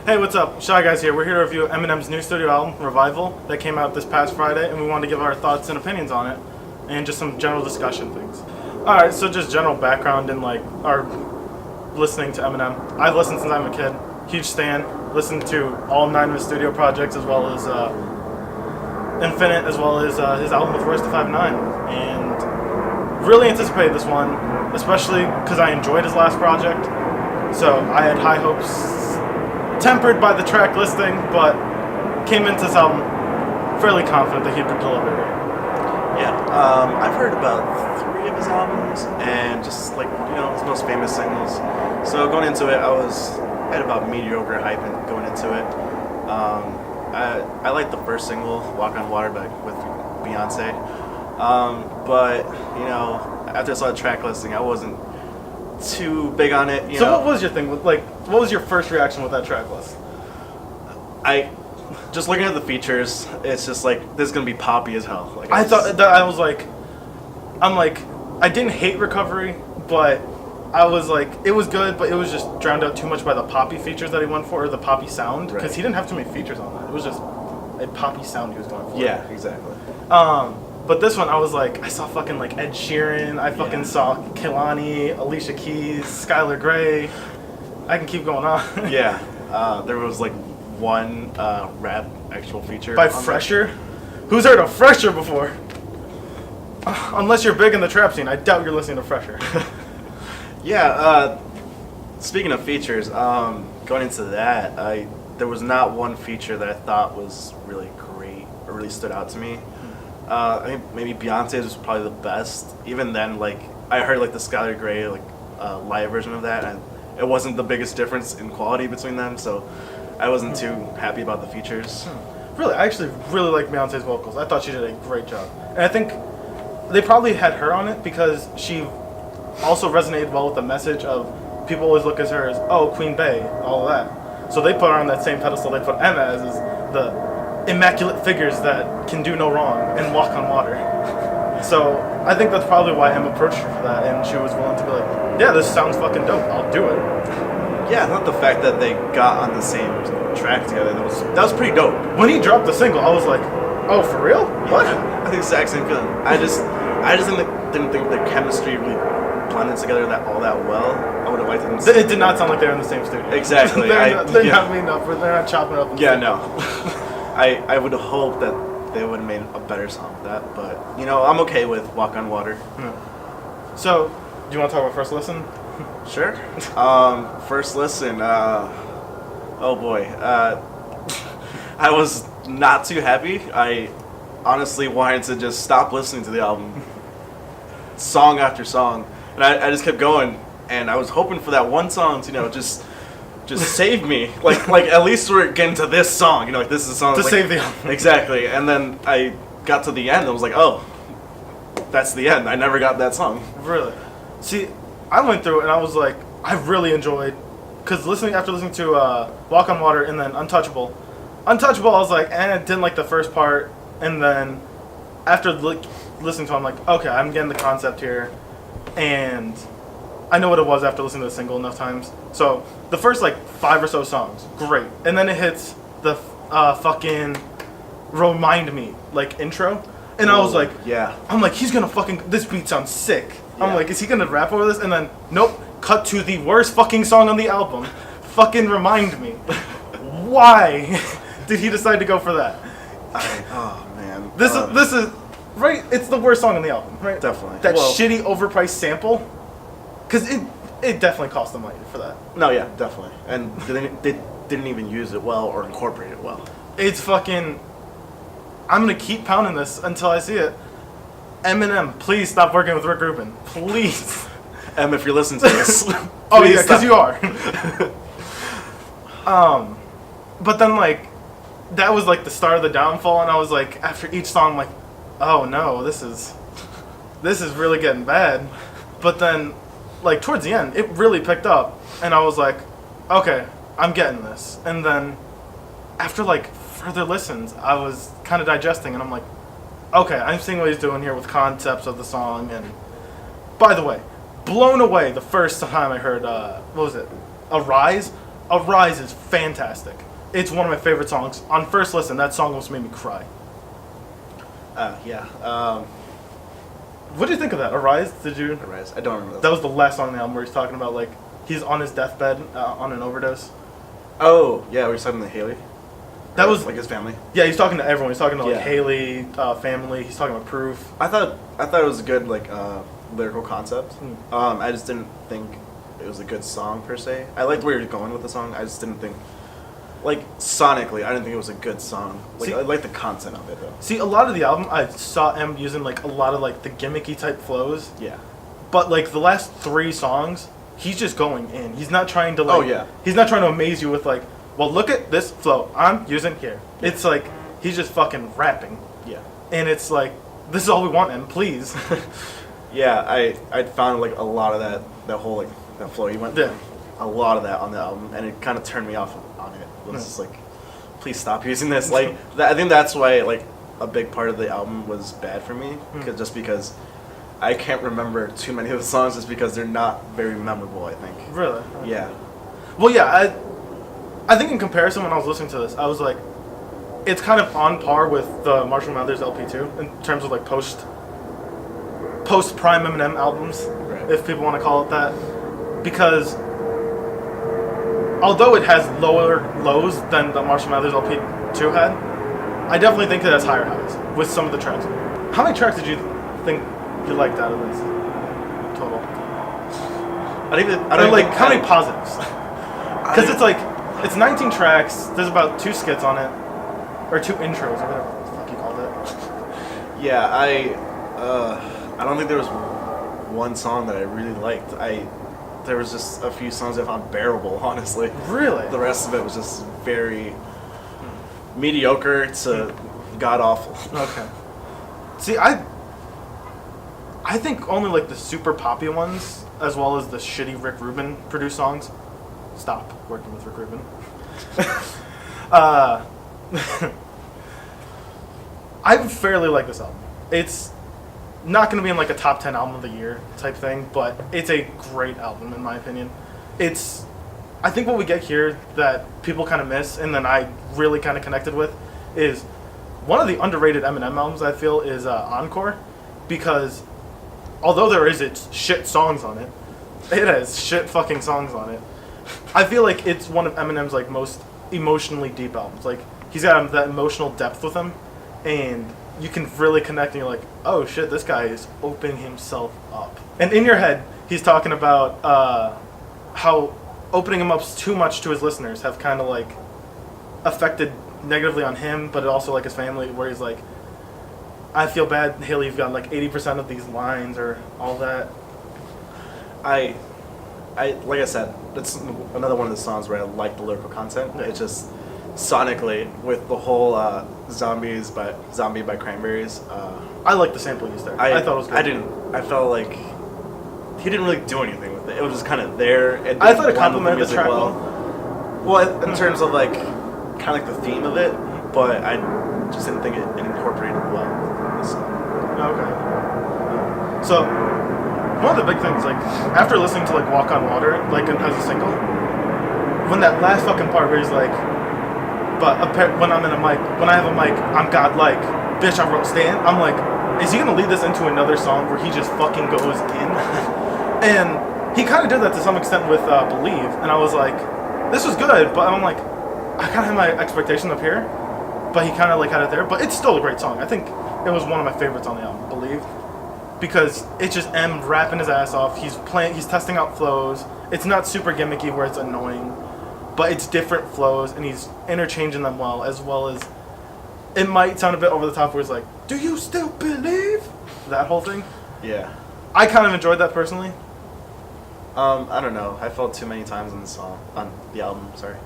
Hey, what's up? Shy Guys here. We're here to review Eminem's new studio album, Revival, that came out this past Friday, and we wanted to give our thoughts and opinions on it, and just some general discussion things. Alright, so just general background in our listening to Eminem. I've listened since I'm a kid. Huge stan. Listened to all 9 of his studio projects, as well as Infinite, as well as his album with Royce da 5'9", and really anticipated this one, especially because I enjoyed his last project. So I had high hopes, tempered by the track listing, but came into this album fairly confident that he could deliver. Yeah, I've heard about 3 of his albums, and just his most famous singles. So going into it, I had about mediocre hype going into it. I liked the first single, "Walk on Water" with Beyonce, but after I saw the track listing, I wasn't too big on it. What was your thing with what was your first reaction with that track list? I just looking at the features, it's just this is gonna be poppy as hell. I didn't hate Recovery, but I was like, it was good, but it was just drowned out too much by the poppy features that he went for, or the poppy sound, because he didn't have too many features on that. It was just a poppy sound he was going for. Yeah, exactly. But this one, I was like, I saw fucking Ed Sheeran, I fucking saw Kehlani, Alicia Keys, Skylar Grey. I can keep going on. Yeah, there was one rap actual feature by Fresher. Who's heard of Fresher before? Unless you're big in the trap scene, I doubt you're listening to Fresher. Yeah. Speaking of features, going into that, there was not one feature that I thought was really great or really stood out to me. I think maybe Beyonce's was probably the best. Even then, I heard the Skylar Grey live version of that, and it wasn't the biggest difference in quality between them, so I wasn't too happy about the features. Really, I actually really like Beyonce's vocals. I thought she did a great job, and I think they probably had her on it because she also resonated well with the message of people always look at her as Queen Bey, all of that. So they put her on that same pedestal they put Emma as the immaculate figures that can do no wrong and walk on water. So I think that's probably why Emma approached her for that, and she was willing to be like, yeah, this sounds fucking dope, I'll do it. Yeah, not the fact that they got on the same track together, that was pretty dope. When he dropped the single, I was like, oh, for real? What? Yeah, I think the exact same feeling. I just didn't think the chemistry really blended together all that well. I would have liked it. It did not sound like they were in the same studio. Exactly. They're not meeting up, they're not chopping up. Yeah, no. I would hope that they would have made a better song with that, but I'm okay with "Walk on Water." So, do you want to talk about first listen? Sure. First listen. Oh boy. I was not too happy. I honestly wanted to just stop listening to the album, song after song, and I just kept going, and I was hoping for that one song to just save me, at least we're getting to this song, this is a song to save the album. Exactly. And then I got to the end and I was like, oh, that's the end. I never got that song. Really? See, I went through it and I was like, I really enjoyed, because after listening to Walk on Water and then Untouchable, I was like, I didn't like the first part, and then after listening to it, I'm like, okay, I'm getting the concept here, and I know what it was after listening to the single enough times. So the first 5 or so songs, great, and then it hits the fucking Remind Me intro, and I was like, yeah, I'm like, he's gonna this beat sounds sick. Yeah. I'm like, is he gonna rap over this? And then nope, cut to the worst fucking song on the album, fucking Remind Me. Why did he decide to go for that? Oh man, this is right. It's the worst song on the album, right? Definitely. That shitty overpriced sample. Because it definitely cost them money for that. No, yeah, definitely. And they didn't even use it well or incorporate it well. It's fucking... I'm going to keep pounding this until I see it. Eminem, please stop working with Rick Rubin. Please. If you're listening to this. Oh, yeah, because you are. But then, that was, the start of the downfall, and I was like, after each song, I'm like, oh, no, this is really getting bad. But then... towards the end, it really picked up, and I was like, okay, I'm getting this. And then, after, further listens, I was kind of digesting, and I'm like, okay, I'm seeing what he's doing here with concepts of the song, and, by the way, blown away the first time I heard, Arise, Arise is fantastic. It's one of my favorite songs. On first listen, that song almost made me cry. Yeah. What did you think of that? Arise? Did you? Arise. I don't remember That was the last song on the album where he's talking about like he's on his deathbed on an overdose. Oh, yeah, we were talking to Haley. That was like his family. Yeah, he's talking to everyone. He's talking to like Yeah. Haley, family. He's talking about Proof. I thought it was a good like lyrical concept. I just didn't think it was a good song per se. I liked where you're going with the song. I just didn't think, like sonically, I didn't think it was a good song. Like See- I like the content of it though. See, a lot of the album, I saw him using like a lot of like the gimmicky type flows. Yeah. But like the last 3 songs, he's just going in. He's not trying to like. Oh, yeah. He's not trying to amaze you with like, well, look at this flow I'm using here. Yeah. It's like he's just fucking rapping, Yeah. and it's like this is all we want, and please. Yeah, I found like a lot of that whole like that flow. You went Yeah. a lot of that on the album, and it kind of turned me off on it. It was Yeah. just like, please stop using this. Like I think that's why like a big part of the album was bad for me, just because I can't remember too many of the songs, just because they're not very memorable. I think. Really? Yeah. Well, yeah. I think in comparison, when I was listening to this, I was like, it's kind of on par with the Marshall Mathers LP2 in terms of like post prime Eminem albums, Right. if people want to call it that, because although it has lower lows than the Marshall Mathers LP2 had, I definitely think it has higher highs with some of the tracks. How many tracks did you think you liked out of this total? I think that I Or don't like think how many I- positives? Because it's like it's 19 tracks. There's about 2 skits on it, or 2 intros, or whatever the fuck you called it. Yeah, I don't think there was one song that I really liked. There was just a few songs I found bearable, honestly. Really? The rest of it was just very mediocre to god awful. Okay. See, I think only like the super poppy ones, as well as the shitty Rick Rubin produced songs. Stop working with Rick Rubin. I fairly like this album. It's not going to be in like a top 10 album of the year type thing, but it's a great album in my opinion. I think what we get here that people kind of miss, and then I really kind of connected with, is one of the underrated Eminem albums I feel is Encore, because although there is its shit songs on it, it has shit fucking songs on it. I feel like it's one of Eminem's like most emotionally deep albums. Like he's got that emotional depth with him, and you can really connect. And you're like, oh shit, this guy is opening himself up. And in your head, he's talking about how opening him up too much to his listeners have kind of like affected negatively on him, but also like his family. Where he's like, I feel bad, Haley, you've got like 80% of these lines or all that. I like I said, it's another one of the songs where I like the lyrical content. Yeah. It's just sonically with the whole Zombie by Cranberries. I like the sample used there. I thought it was good. I didn't. I felt like he didn't really do anything with it. It was just kind of there. I thought it complimented the track well. Well, in terms of like kind of like the theme of it, but I just didn't think it incorporated well in the song. Okay. So, one of the big things, like, after listening to, like, Walk on Water, like, as a single, when that last fucking part where he's like, when I'm in a mic, when I have a mic, I'm godlike, bitch, I wrote Stan, I'm like, is he gonna lead this into another song where he just fucking goes in? And he kind of did that to some extent with Believe, and I was like, this was good, but I'm like, I kind of had my expectation up here, but he kind of, like, had it there, but it's still a great song. I think it was one of my favorites on the album, Believe. Because it's just M rapping his ass off. He's testing out flows. It's not super gimmicky where it's annoying, but it's different flows, and he's interchanging them well as it might sound a bit over the top where he's like, do you still believe? That whole thing. Yeah. I kind of enjoyed that personally. I don't know. I felt too many times on the album. Sorry.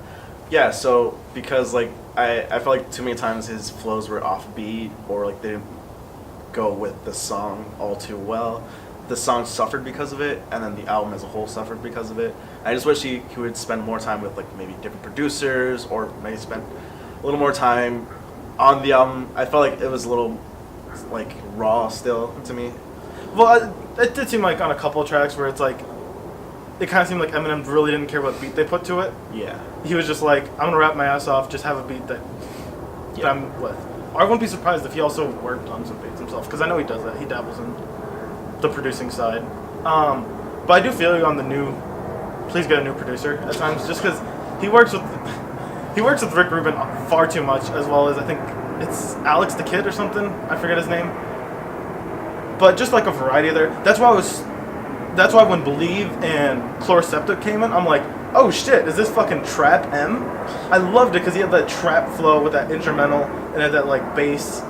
Yeah. So because like I felt like too many times his flows were offbeat or like they didn't go with the song all too well. The song suffered because of it, and then the album as a whole suffered because of it. I just wish he would spend more time with like maybe different producers, or maybe spend a little more time on the album. I felt like it was a little like raw still to me. Well, it did seem like on a couple of tracks where it's like it kind of seemed like Eminem really didn't care what beat they put to it. Yeah. He was just like, I'm gonna rap my ass off, just have a beat that I'm with. I wouldn't be surprised if he also worked on some beats himself, because I know he does that. He dabbles in the producing side. But I do feel you on the new. Please get a new producer at times, just because he works with Rick Rubin far too much, as well as I think it's Alex the Kid or something. I forget his name. But just like a variety there. That's why when Believe and Chloroseptic came in, I'm like, oh shit, is this fucking Trap M? I loved it because he had that trap flow with that instrumental and had that like bass.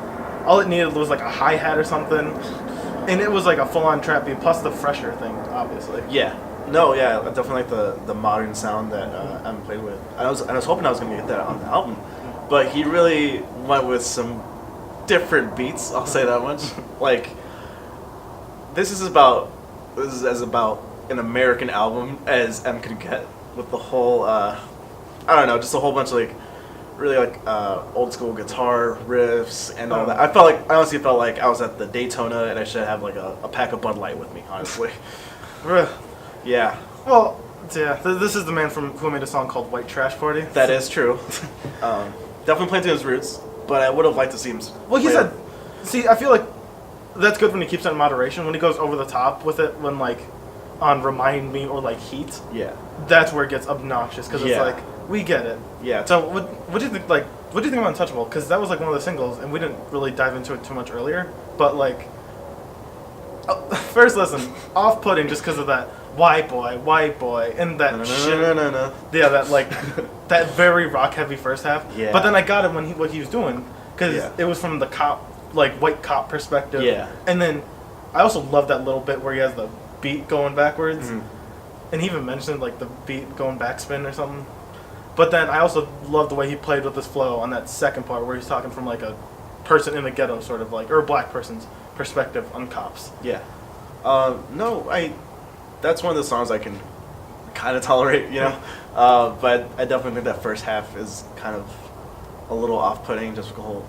All it needed was like a hi-hat or something. And it was like a full-on trap beat, plus the fresher thing, obviously. Yeah. No, yeah, I definitely like the modern sound that Em played with. I was hoping I was going to get that on the album. But he really went with some different beats, I'll say that much. Like, this is as about an American album as M could get, with the whole, I don't know, just a whole bunch of like, really like old school guitar riffs and all that. I honestly felt like I was at the Daytona and I should have like a pack of Bud Light with me, honestly. Yeah. Well, yeah, this is the man who made a song called White Trash Party. That is true. Definitely planting his roots, but I would have liked to see him. Well, he said, see, I feel like that's good when he keeps it in moderation. When he goes over the top with it, when like on Remind Me or like Heat, yeah, that's where it gets obnoxious because it's like, we get it. Yeah. So what do you think? Like, what do you think about Untouchable? Because that was like one of the singles, and we didn't really dive into it too much earlier. But like, first listen, off-putting just because of that white boy, and that shit. No. Yeah, that like that very rock-heavy first half. Yeah. But then I got it when what he was doing because it was from the cop, like white cop perspective. Yeah. And then I also love that little bit where he has the beat going backwards, and he even mentioned like the beat going backspin or something. But then I also love the way he played with his flow on that second part where he's talking from like a person in the ghetto, sort of like, or a black person's perspective on cops. Yeah. That's one of the songs I can kind of tolerate, you know. But I definitely think that first half is kind of a little off-putting, just with the whole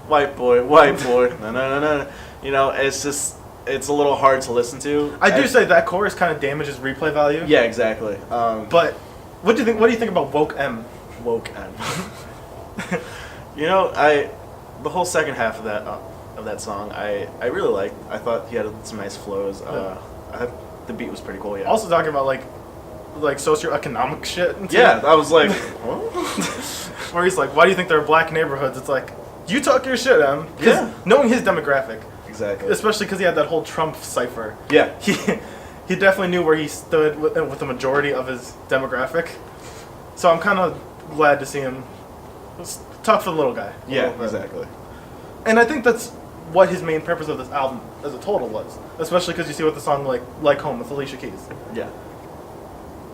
white boy, no. You know, it's a little hard to listen to. I do say that chorus kind of damages replay value. Yeah, exactly. But what do you think? What do you think about Woke M? Woke M. You know, the whole second half of that song, I really liked. I thought he had some nice flows. I thought the beat was pretty cool. Yeah. Also talking about like socioeconomic shit. Yeah, I was like, where he's like, "Why do you think there are black neighborhoods?" It's like, you talk your shit, Em. Yeah. Knowing his demographic. Exactly. Especially because he had that whole Trump cipher. Yeah. He definitely knew where he stood with the majority of his demographic. So I'm kind of glad to see him talk for the little guy. Yeah, exactly. And I think that's what his main purpose of this album as a total was. Especially because you see with the song like Home with Alicia Keys. Yeah.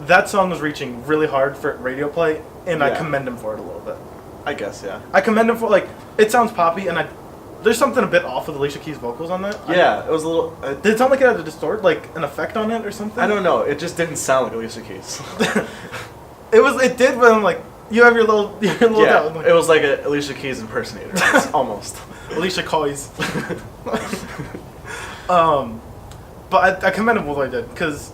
That song was reaching really hard for radio play, and I commend him for it a little bit. I guess, yeah. I commend him for, like, it sounds poppy, and there's something a bit off with Alicia Keys' vocals on that. Yeah, it was a little... did it sound like it had a distort, like, an effect on it or something? I don't know. It just didn't sound like Alicia Keys. It did, but I'm like, you have your little doubt. Like, it was like an Alicia Keys impersonator. Almost. Alicia Keys. But I commend him for what I did, because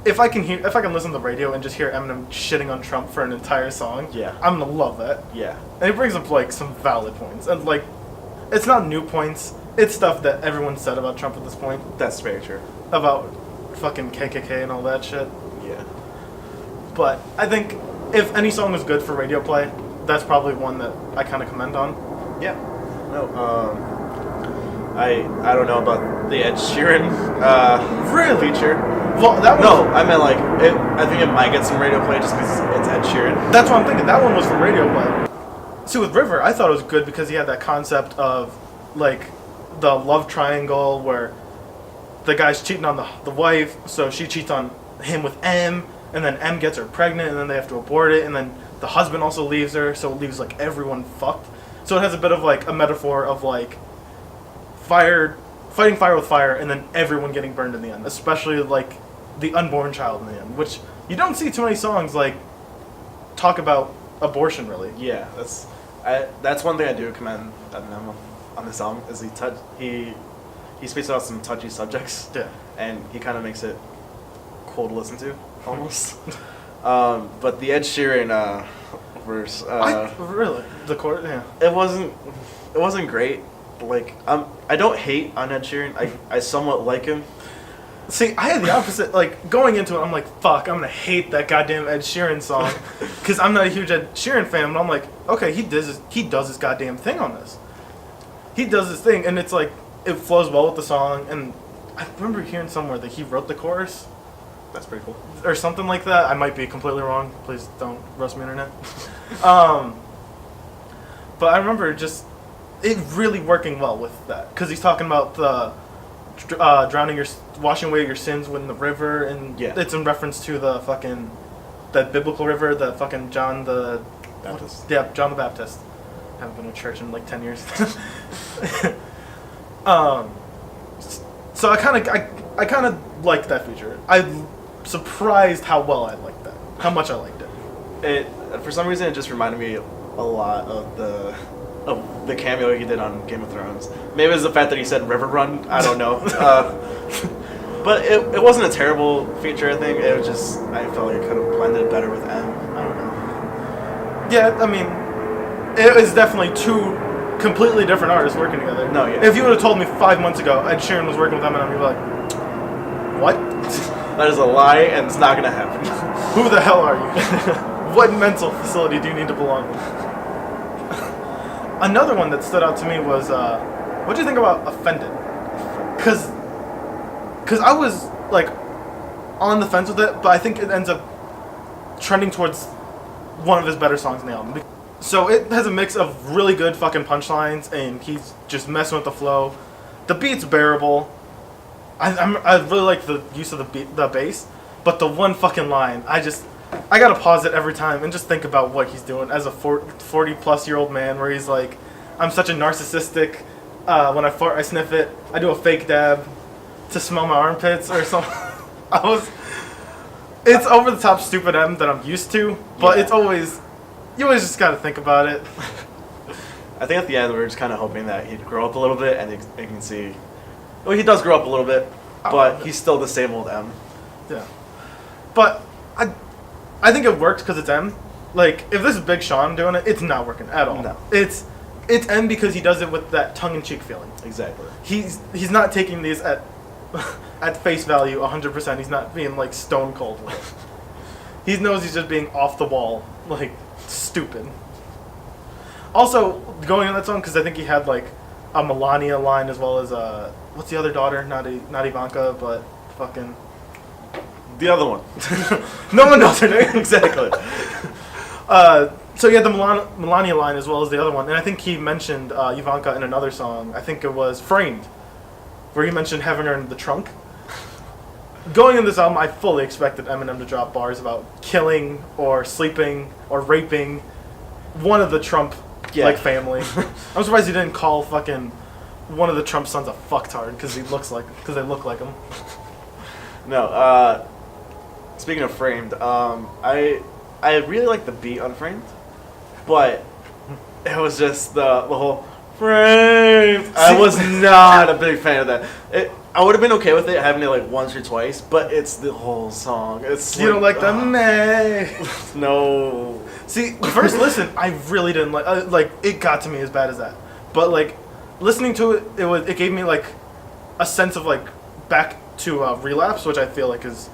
if I can listen to the radio and just hear Eminem shitting on Trump for an entire song, I'm gonna love that. Yeah. And he brings up like some valid points, and like, it's not new points. It's stuff that everyone said about Trump at this point. That's very true. About fucking KKK and all that shit. Yeah. But I think if any song was good for radio play, that's probably one that I kind of commend on. Yeah. No. I don't know about the Ed Sheeran really feature. Well, that one. No, I meant like I think it might get some radio play just because it's Ed Sheeran. That's what I'm thinking. That one was for radio play. See, with River, I thought it was good because he had that concept of like the love triangle where the guy's cheating on the wife, so she cheats on him with M, and then M gets her pregnant, and then they have to abort it, and then the husband also leaves her, so it leaves like everyone fucked. So it has a bit of like a metaphor of like fighting fire with fire, and then everyone getting burned in the end, especially like the unborn child in the end, which you don't see too many songs like talk about abortion really. Yeah, that's one thing I do commend Eminem on this album is he speaks about some touchy subjects. Yeah. And he kind of makes it cool to listen to, almost. But the Ed Sheeran verse, really the chorus, yeah. it wasn't great. Like I don't hate on Ed Sheeran. I somewhat like him. See, I had the opposite. Like, going into it, I'm like, fuck, I'm gonna hate that goddamn Ed Sheeran song. Because I'm not a huge Ed Sheeran fan, but I'm like, okay, he does his goddamn thing on this. He does his thing, and it's like, it flows well with the song, and I remember hearing somewhere that he wrote the chorus. That's pretty cool. Or something like that. I might be completely wrong. Please don't roast me, internet. But I remember just it really working well with that. Because he's talking about the washing away your sins in the river, and it's in reference to the fucking that biblical river, the fucking John the Baptist. Yeah, John the Baptist. Haven't been to church in like 10 years. So I kind of liked that feature. I'm surprised how well I liked that. How much I liked it. It for some reason it just reminded me a lot of the cameo he did on Game of Thrones. Maybe it was the fact that he said River Run. I don't know. But it wasn't a terrible feature, I think. It was just, I felt like it could have blended better with M. I don't know. Yeah, I mean, it was definitely two completely different artists working together. No, yeah. If you would have told me 5 months ago Ed Sheeran was working with Eminem, you'd be like, what? That is a lie, and it's not going to happen. Who the hell are you? What mental facility do you need to belong in? Another one that stood out to me was, what do you think about Offended? Because I was, like, on the fence with it, but I think it ends up trending towards one of his better songs in the album. So it has a mix of really good fucking punchlines, and he's just messing with the flow. The beat's bearable. I really like the use of the bass, but the one fucking line, I gotta pause it every time and just think about what he's doing as a 40-plus-year-old man, where he's like, I'm such a narcissistic, when I fart, I sniff it, I do a fake dab to smell my armpits, or something. It's over the top stupid M that I'm used to, but it's always, you always just gotta think about it. I think at the end we're just kind of hoping that he'd grow up a little bit, and you can see, well, he does grow up a little bit, but he's still the same old M. Yeah. But I think it works because it's M. Like, if this is Big Sean doing it, it's not working at all. No. It's M because he does it with that tongue-in-cheek feeling. Exactly. He's not taking these at face value 100%. He's not being, like, stone cold with it. He knows he's just being off the wall, like, stupid. Also, going on that song, because I think he had, like, a Melania line as well as, what's the other daughter? Not Ivanka, but fucking... The other one. No one knows her name. Exactly. So he had the Melania line as well as the other one. And I think he mentioned Ivanka in another song. I think it was Framed, where he mentioned having her in the trunk. Going in this album, I fully expected Eminem to drop bars about killing or sleeping or raping one of the Trump family. I'm surprised he didn't call fucking one of the Trump sons a fucktard because they look like him. No, speaking of Framed, I really like the beat on Framed, but it was just the whole Framed. I was not a big fan of that. I would have been okay with it having it like once or twice, but it's the whole song. It's you don't like the May. No. See, first listen, I really didn't like it got to me as bad as that. But like listening to it, it gave me like a sense of like back to Relapse, which I feel like is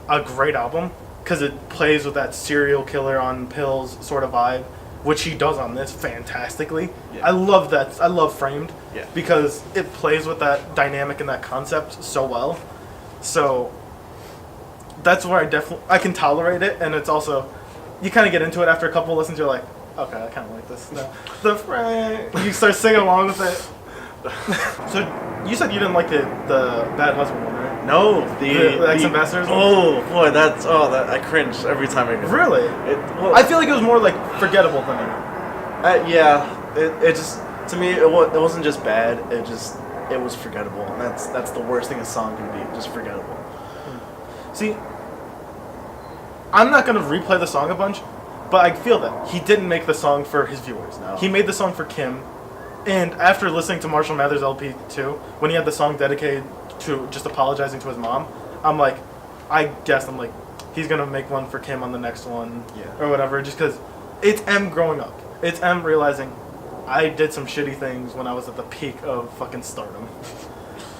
a great album because it plays with that serial killer on pills sort of vibe, which he does on this fantastically. Yeah. I love that. I love Framed because it plays with that dynamic and that concept so well. So that's where I can tolerate it, and it's also you kind of get into it after a couple listens. You're like, okay, I kind of like this. The Framed. You start singing along with it. So you said you didn't like the Bad Husband one, right? No, the Ex-Ambassadors one? Oh boy, I cringe every time I hear it. Really? I feel like it was more like forgettable than anything. Yeah, it just to me it wasn't just bad. It was forgettable, and that's the worst thing a song can be, just forgettable. See, I'm not gonna replay the song a bunch, but I feel that he didn't make the song for his viewers. No. He made the song for Kim. And after listening to Marshall Mathers LP 2, when he had the song dedicated to just apologizing to his mom, I'm like, I guess I'm like, he's gonna make one for Kim on the next one, Yeah. or whatever. Just because it's M growing up. It's M realizing I did some shitty things when I was at the peak of fucking stardom.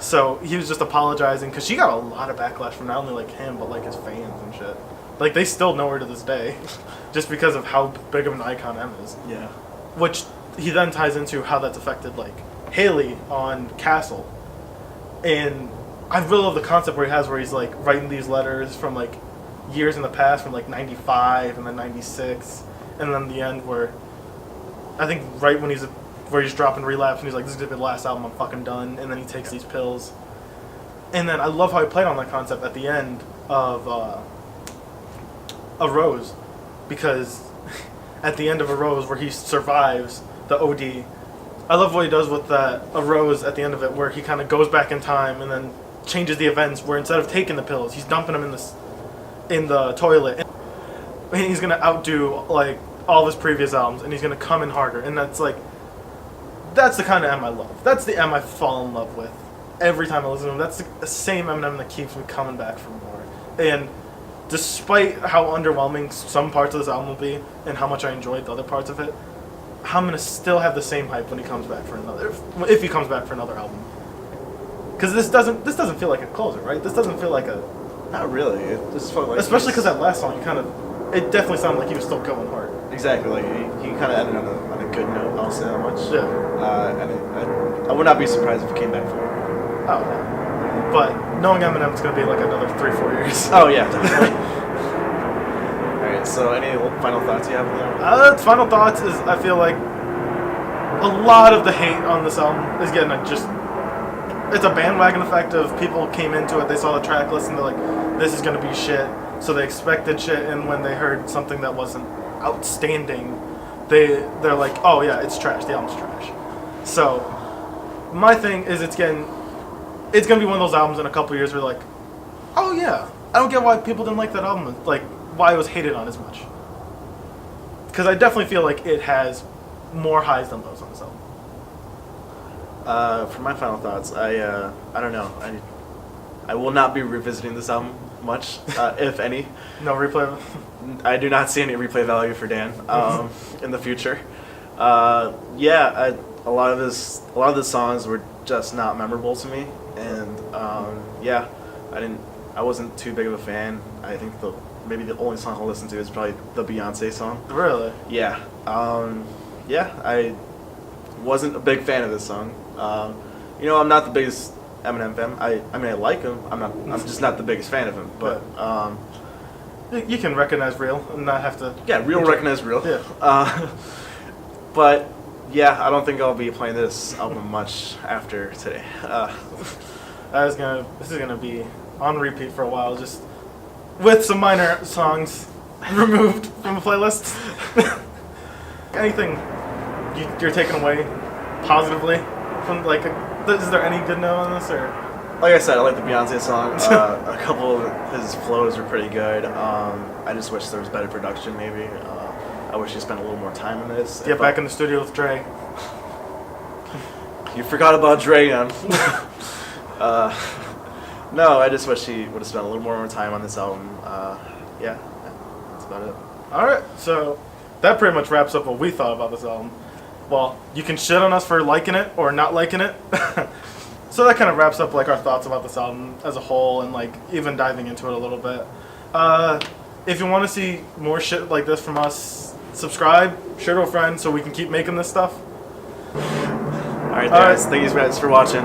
So he was just apologizing because she got a lot of backlash from not only like him but like his fans and shit. Like they still know her to this day, just because of how big of an icon M is. Yeah. Which he then ties into how that's affected like Haley on Castle, and I really love the concept where he's like writing these letters from like years in the past, from like '95 and then '96, and then the end where I think right when he's dropping Relapse and he's like, this is gonna be the last album, I'm fucking done, and then he takes these pills, and then I love how he played on that concept at the end of A Rose, because at the end of A Rose where he survives the OD, I love what he does with that A Rose at the end of it, where he kind of goes back in time and then changes the events, where instead of taking the pills, he's dumping them in the toilet, and he's gonna outdo like all of his previous albums, and he's gonna come in harder, and that's the kind of M I love. That's the M I fall in love with every time I listen to him. That's the same Eminem that keeps me coming back for more. And despite how underwhelming some parts of this album will be, and how much I enjoyed the other parts of it, I'm gonna still have the same hype when he comes back for another. If he comes back for another album, because this doesn't feel like a closer, right? This doesn't feel like a. Not really. It just felt like. Especially because that last song, it definitely sounded like he was still going hard. Exactly. Like he kind of ended on a good note. I'll say that much. Yeah. And I would not be surprised if he came back for it. Oh yeah. But knowing Eminem, it's gonna be like another 3-4 years. Oh yeah, definitely. All right. So, any final thoughts you have on the album? Final thoughts is I feel like a lot of the hate on this album is getting it's a bandwagon effect of people came into it, they saw the track list and they're like, this is gonna be shit. So they expected shit, and when they heard something that wasn't outstanding, they're like, oh yeah, it's trash. The album's trash. So my thing is it's gonna be one of those albums in a couple years where like, oh yeah, I don't get why people didn't like that album, like why it was hated on as much. Because I definitely feel like it has more highs than lows on this album. For my final thoughts, I don't know. I will not be revisiting this album much, if any. No replay. I do not see any replay value for Dan in the future. A lot of the songs were just not memorable to me, and I wasn't too big of a fan. I think maybe the only song I'll listen to is probably the Beyonce song. Really? Yeah. I wasn't a big fan of this song. I'm not the biggest Eminem fan. I mean, I like him. I'm just not the biggest fan of him. But you can recognize real and not have to. Yeah, real recognize real. Yeah. But yeah, I don't think I'll be playing this album much after today. This is gonna be on repeat for a while, just with some minor songs removed from the playlist. Anything you're taking away positively from is there any good note on this, or? Like I said, I like the Beyonce song. A couple of his flows were pretty good. I just wish there was better production, maybe. I wish he spent a little more time in this. Get back in the studio with Dre. You forgot about Dre, man. No, I just wish he would have spent a little more time on this album. That's about it. Alright, so that pretty much wraps up what we thought about this album. Well, you can shit on us for liking it or not liking it. So that kind of wraps up our thoughts about this album as a whole, and even diving into it a little bit. If you want to see more shit like this from us, subscribe, share to a friend so we can keep making this stuff. Alright guys, thank you guys for watching.